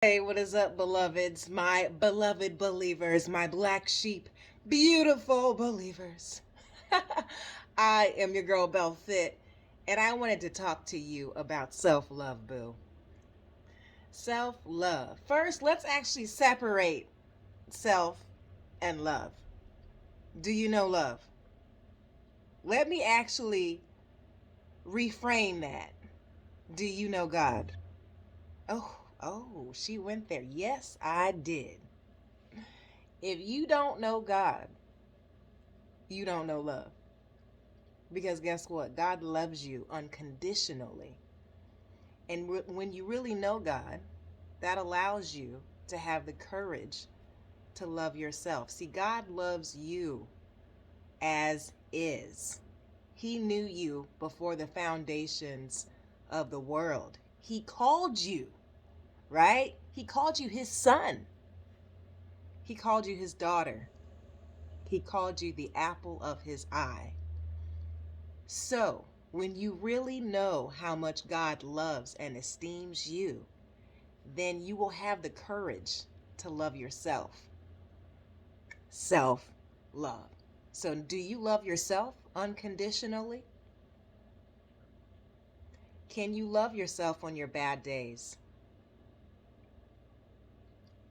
Hey, what is up, beloveds? My beloved believers, my black sheep, beautiful believers. I am your girl, Fit, and I wanted to talk to you about self love, boo. Self love. First, let's actually separate self and love. Do you know love? Let me actually reframe that. Do you know God? Oh, she went there. Yes, I did. If you don't know God, you don't know love. Because guess what? God loves you unconditionally. And when you really know God, that allows you to have the courage to love yourself. See, God loves you as is. He knew you before the foundations of the world. He called you, right? He called you his son. He called you his daughter. He called you the apple of his eye. So, when you really know how much God loves and esteems you, then you will have the courage to love yourself. Self love. So, do you love yourself unconditionally? Can you love yourself on your bad days?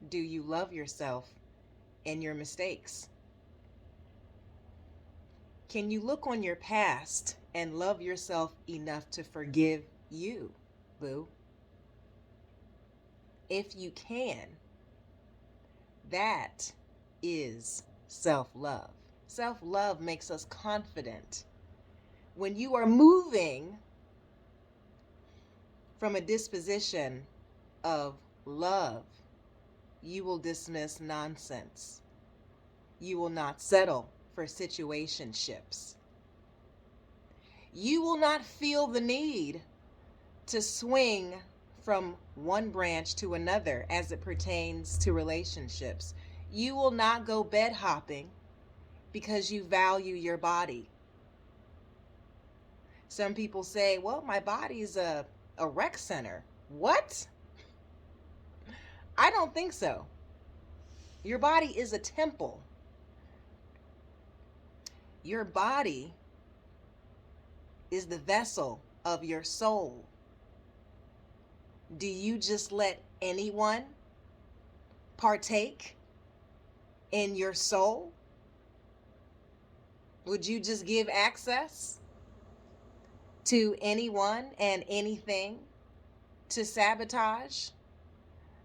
Do you love yourself in your mistakes? Can you look on your past and love yourself enough to forgive you, boo? If you can, that is self love. Self love makes us confident. When you are moving from a disposition of love, you will dismiss nonsense. You will not settle for situationships. You will not feel the need to swing from one branch to another as it pertains to relationships. You will not go bed hopping because you value your body. Some people say, well, my body's a rec center. What? I don't think so. Your body is a temple. Your body is the vessel of your soul. Do you just let anyone partake in your soul? Would you just give access to anyone and anything to sabotage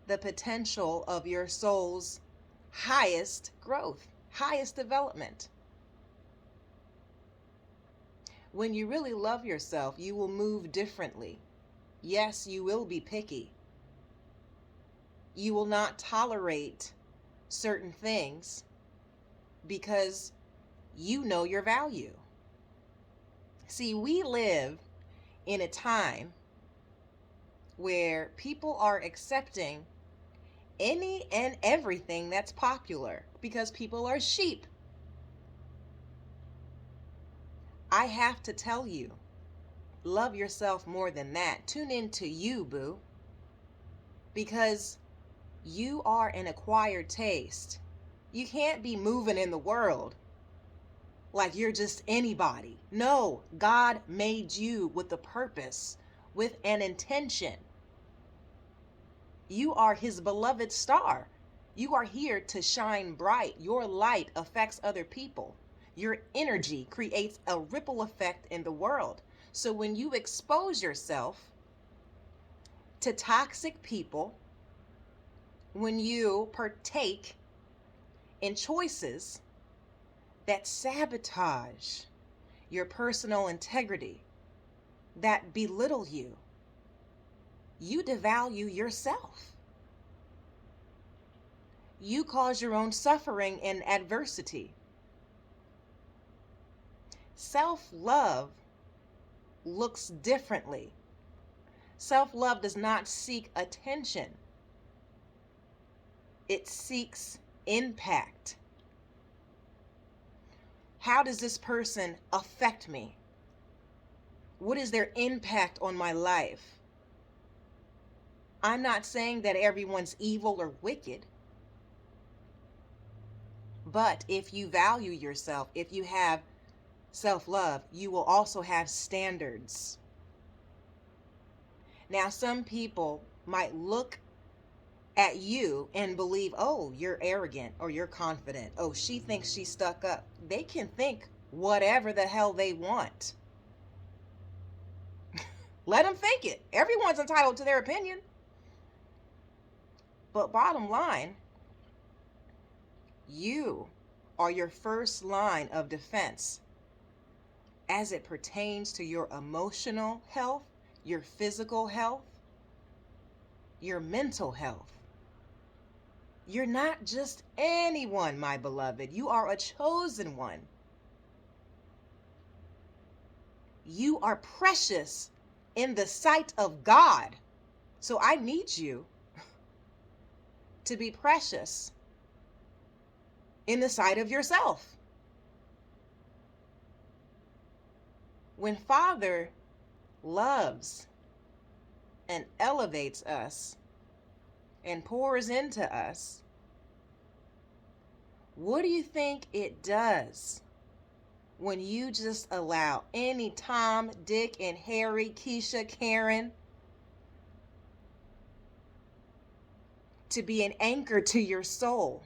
the potential of your soul's highest growth, highest development? When you really love yourself, you will move differently. Yes, you will be picky. You will not tolerate certain things because you know your value. See, we live in a time where people are accepting any and everything that's popular because people are sheep. I have to tell you, love yourself more than that. Tune into you, boo, because you are an acquired taste. You can't be moving in the world like you're just anybody. No, God made you with a purpose, with an intention. You are his beloved star. You are here to shine bright. Your light affects other people. Your energy creates a ripple effect in the world. So when you expose yourself to toxic people, when you partake in choices that sabotage your personal integrity, that belittle you, you devalue yourself. You cause your own suffering and adversity. Self-love looks differently. Self-love does not seek attention. It seeks impact. How does this person affect me? What is their impact on my life? I'm not saying that everyone's evil or wicked, but if you value yourself, if you have self-love, you will also have standards. Now, some people might look at you and believe, oh, you're arrogant or you're confident. Oh, she thinks she's stuck up. They can think whatever the hell they want. Let them think it. Everyone's entitled to their opinion. But bottom line, you are your first line of defense as it pertains to your emotional health, your physical health, your mental health. You're not just anyone, my beloved. You are a chosen one. You are precious in the sight of God. So I need you to be precious in the sight of yourself. When Father loves and elevates us and pours into us, what do you think it does when you just allow any Tom, Dick, and Harry, Keisha, Karen to be an anchor to your soul,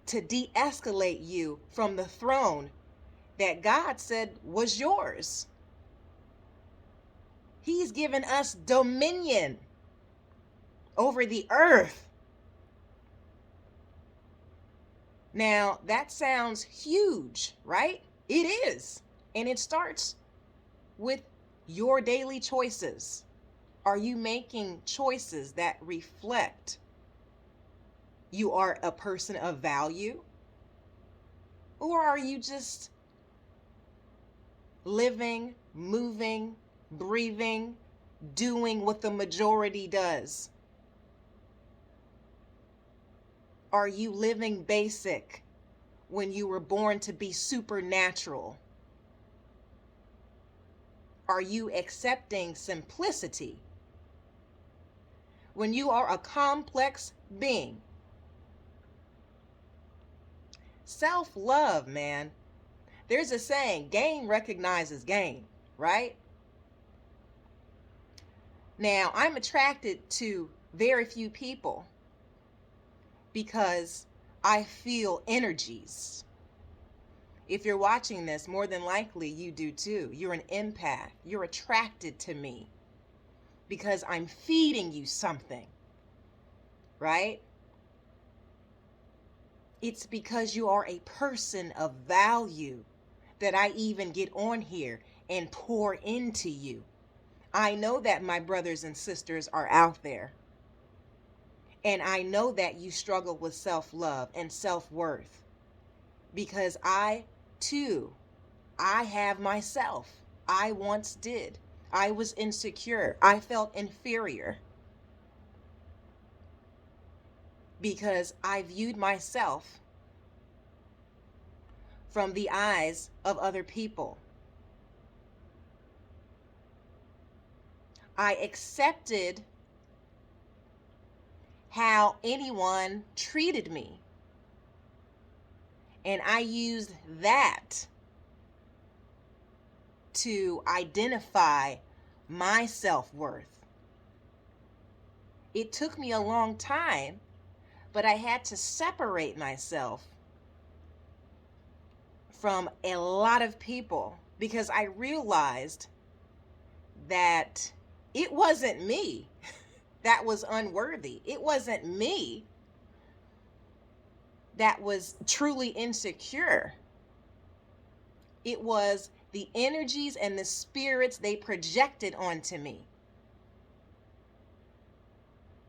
to de-escalate you from the throne that God said was yours? He's given us dominion over the earth. Now, that sounds huge, right? It is. And it starts with your daily choices. Are you making choices that reflect you are a person of value? Or are you just living, moving, breathing, doing what the majority does? Are you living basic when you were born to be supernatural? Are you accepting simplicity when you are a complex being? Self-love, man. There's a saying, game recognizes game, right? Now, I'm attracted to very few people because I feel energies. If you're watching this, more than likely you do too. You're an empath. You're attracted to me because I'm feeding you something, right? It's because you are a person of value that I even get on here and pour into you. I know that my brothers and sisters are out there. And I know that you struggle with self-love and self-worth because I, too, I have myself. I once did. I was insecure. I felt inferior because I viewed myself from the eyes of other people. I accepted how anyone treated me. And I used that to identify my self-worth. It took me a long time, but I had to separate myself from a lot of people because I realized that it wasn't me that was unworthy. It wasn't me that was truly insecure. It was the energies and the spirits they projected onto me.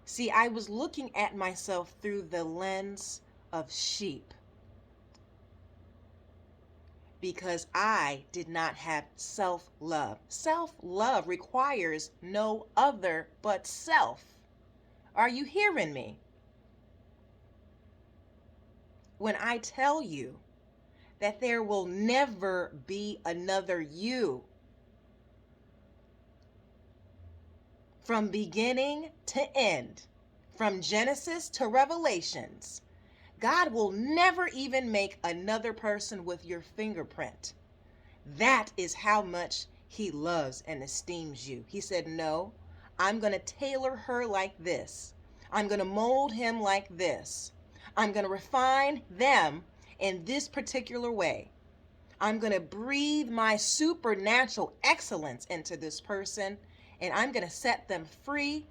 See, I was looking at myself through the lens of sheep because I did not have self-love. Self-love requires no other but self. Are you hearing me? When I tell you that there will never be another you, From beginning to end, from Genesis to Revelations, God will never even make another person with your fingerprint. That is how much he loves and esteems you. He said, no, I'm going to tailor her like this. I'm going to mold him like this. I'm going to refine them in this particular way. I'm going to breathe my supernatural excellence into this person, and I'm going to set them free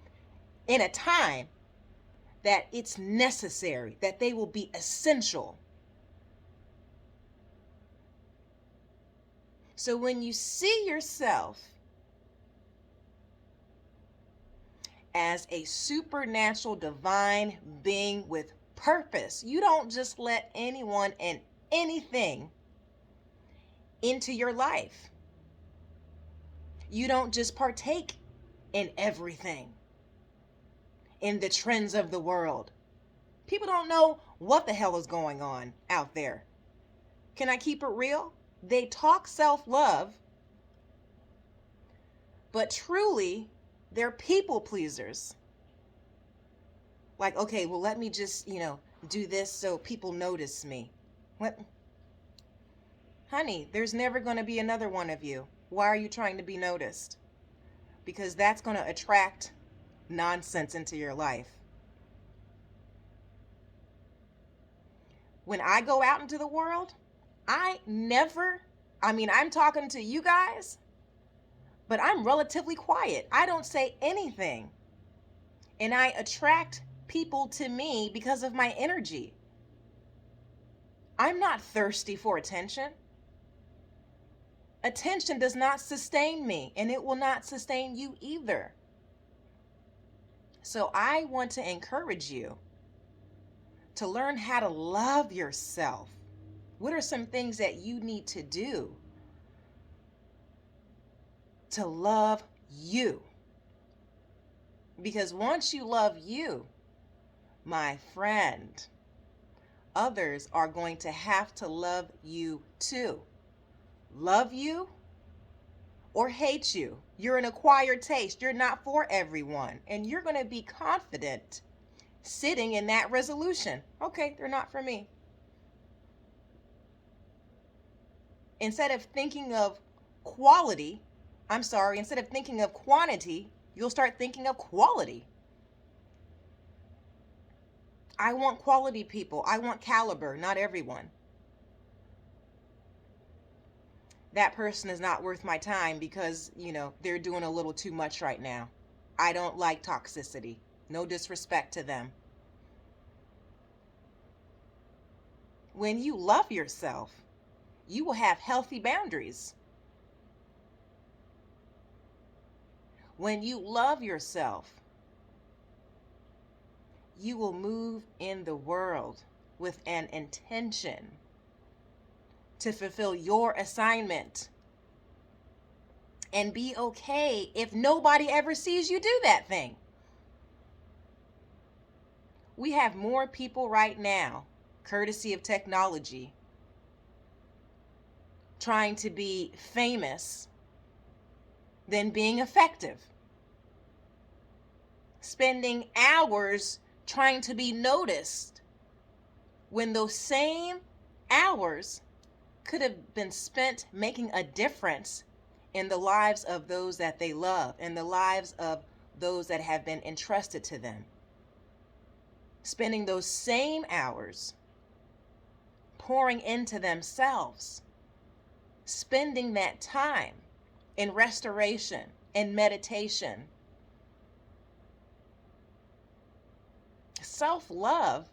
in a time that it's necessary, that they will be essential. So when you see yourself as a supernatural divine being with purpose, you don't just let anyone and anything into your life. You don't just partake in everything, in the trends of the world. People don't know what the hell is going on out there. Can I keep it real? They talk self-love, but truly, they're people pleasers. Like, okay, well, let me just, do this so people notice me. What? Honey, there's never going to be another one of you. Why are you trying to be noticed? Because that's going to attract nonsense into your life. When I go out into the world, I'm talking to you guys, but I'm relatively quiet. I don't say anything. And I attract people to me because of my energy. I'm not thirsty for attention. Attention does not sustain me, and it will not sustain you either. So I want to encourage you to learn how to love yourself. What are some things that you need to do to love you? Because once you love you, my friend, others are going to have to love you too. Love you or hate you. You're an acquired taste. You're not for everyone. And you're going to be confident sitting in that resolution. Okay, they're not for me. Instead of thinking of instead of thinking of quantity, you'll start thinking of quality. I want quality people. I want caliber, not everyone. That person is not worth my time because, they're doing a little too much right now. I don't like toxicity. No disrespect to them. When you love yourself, you will have healthy boundaries. When you love yourself, you will move in the world with an intention to fulfill your assignment and be okay if nobody ever sees you do that thing. We have more people right now, courtesy of technology, trying to be famous than being effective. Spending hours trying to be noticed when those same hours could have been spent making a difference in the lives of those that they love, in the lives of those that have been entrusted to them. Spending those same hours pouring into themselves, spending that time in restoration and meditation. Self-love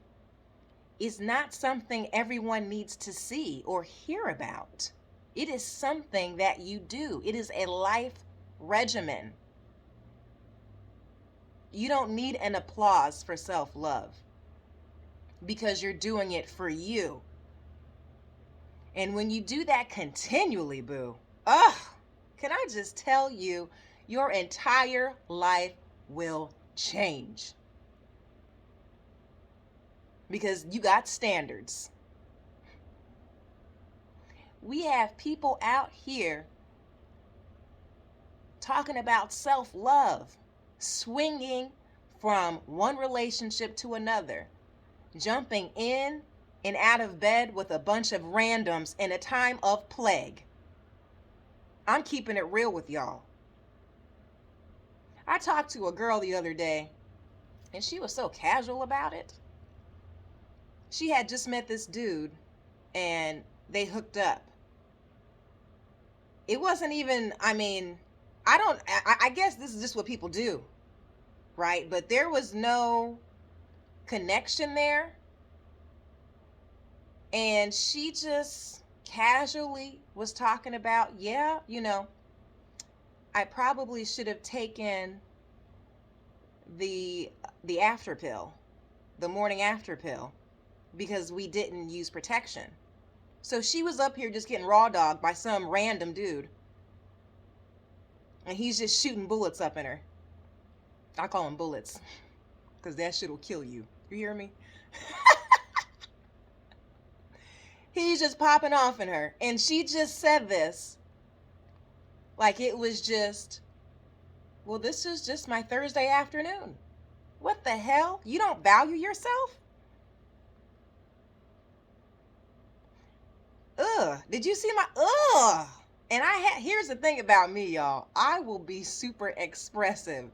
is not something everyone needs to see or hear about. It is something that you do. It is a life regimen. You don't need an applause for self-love because you're doing it for you. And when you do that continually, boo, can I just tell you, your entire life will change. Because you got standards. We have people out here talking about self-love, swinging from one relationship to another, jumping in and out of bed with a bunch of randoms in a time of plague. I'm keeping it real with y'all. I talked to a girl the other day, and she was so casual about it. She had just met this dude, and they hooked up. It wasn't even, I guess this is just what people do, right? But there was no connection there. And she just casually was talking about, yeah, I probably should have taken the after pill, the morning after pill, because we didn't use protection. So she was up here just getting raw dogged by some random dude. And he's just shooting bullets up in her. I call them bullets, because that shit will kill you. You hear me? He's just popping off in her. And she just said this like it was just, well, this is just my Thursday afternoon. What the hell? You don't value yourself? Ugh. Did you see my ugh? And here's the thing about me, y'all. I will be super expressive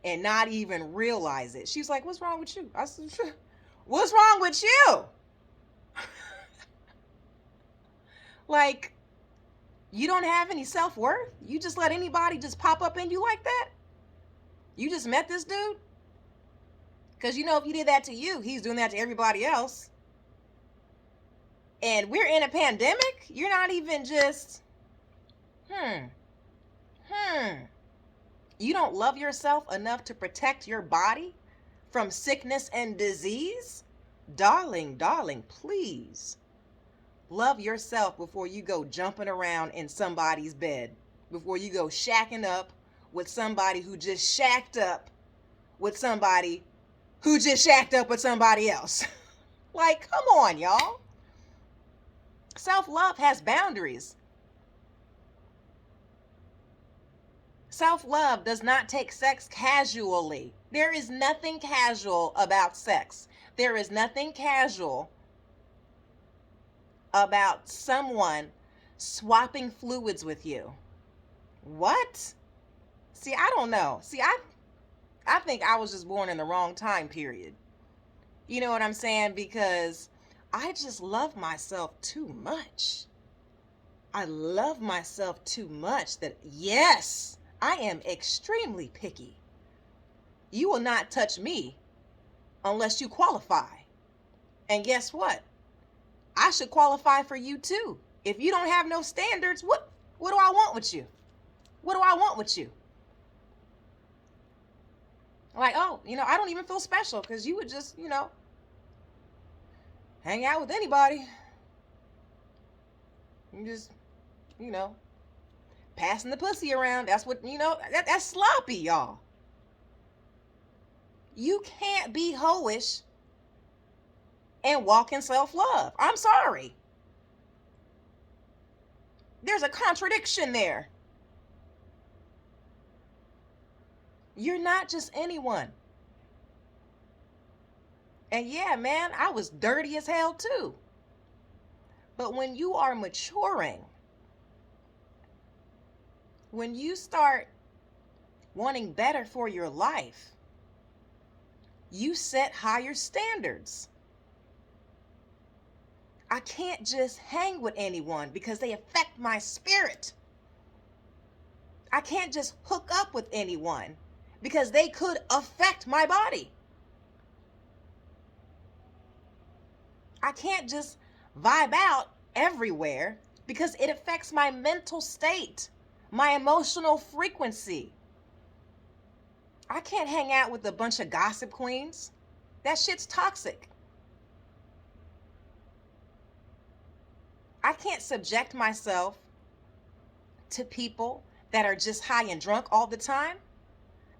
and not even realize it. She's like, what's wrong with you? I said, what's wrong with you? Like, you don't have any self-worth? You just let anybody just pop up in you like that? You just met this dude? Because if he did that to you, he's doing that to everybody else. And we're in a pandemic? You're not even just, You don't love yourself enough to protect your body from sickness and disease? Darling, please. Love yourself before you go jumping around in somebody's bed. Before you go shacking up with somebody who just shacked up with somebody who just shacked up with somebody else. Like, come on, y'all. Self-love has boundaries. Self-love does not take sex casually. There is nothing casual about sex. There is nothing casual about someone swapping fluids with you. What? See, I don't know. See, I think I was just born in the wrong time period. You know what I'm saying? Because I just love myself too much. I love myself too much that, yes, I am extremely picky. You will not touch me unless you qualify. And guess what? I should qualify for you too. If you don't have no standards, what do I want with you? What do I want with you? Like, oh, I don't even feel special because you would just, hang out with anybody. You just, passing the pussy around. That's what, that's sloppy, y'all. You can't be hoish and walk in self-love. I'm sorry. There's a contradiction there. You're not just anyone. And yeah, man, I was dirty as hell too. But when you are maturing, when you start wanting better for your life, you set higher standards. I can't just hang with anyone because they affect my spirit. I can't just hook up with anyone because they could affect my body. I can't just vibe out everywhere because it affects my mental state, my emotional frequency. I can't hang out with a bunch of gossip queens. That shit's toxic. I can't subject myself to people that are just high and drunk all the time.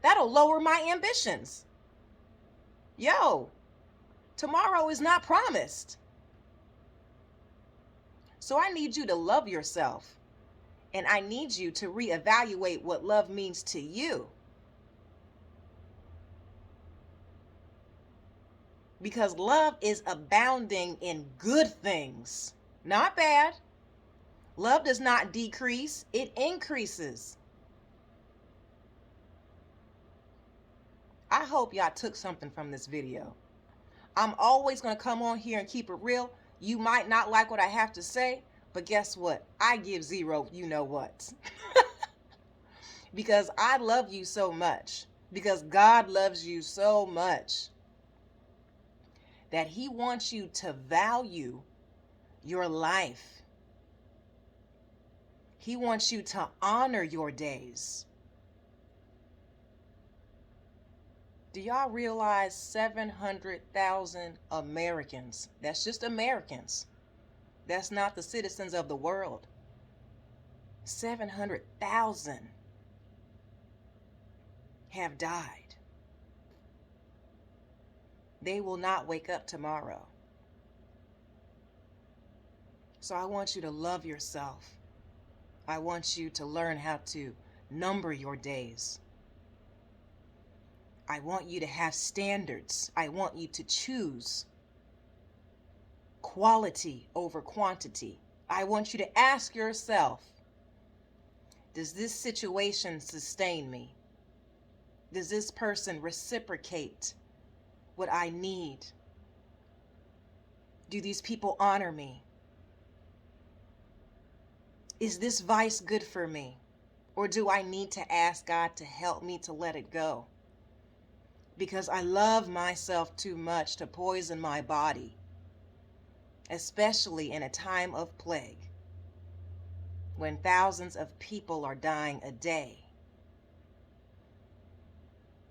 That'll lower my ambitions. Yo, tomorrow is not promised. So I need you to love yourself, and I need you to reevaluate what love means to you. because love is abounding in good things, not bad. Love does not decrease, it increases. I hope y'all took something from this video. I'm always going to come on here and keep it real. You might not like what I have to say, but guess what? I give zero you know what. Because I love you so much. Because God loves you so much that He wants you to value your life. He wants you to honor your days. Do y'all realize 700,000 Americans, that's just Americans, that's not the citizens of the world, 700,000 have died. They will not wake up tomorrow. So I want you to love yourself. I want you to learn how to number your days. I want you to have standards. I want you to choose quality over quantity. I want you to ask yourself, does this situation sustain me? Does this person reciprocate what I need? Do these people honor me? Is this vice good for me? Or do I need to ask God to help me to let it go? Because I love myself too much to poison my body, especially in a time of plague, when thousands of people are dying a day.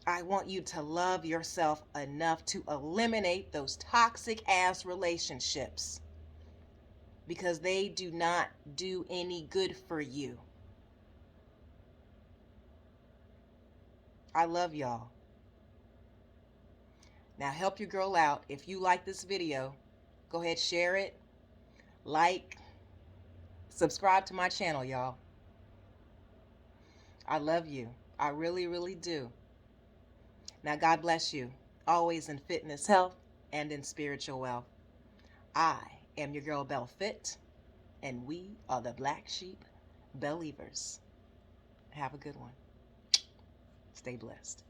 I want you to love yourself enough to eliminate those toxic ass relationships, because they do not do any good for you. I love y'all. Now help your girl out. If you like this video, go ahead, share it, like, subscribe to my channel, y'all. I love you. I really, really do. Now God bless you, always in fitness, health, and in spiritual wealth. I am your girl IAMBELLFIT, and we are the Black Sheep Believers. Have a good one. Stay blessed.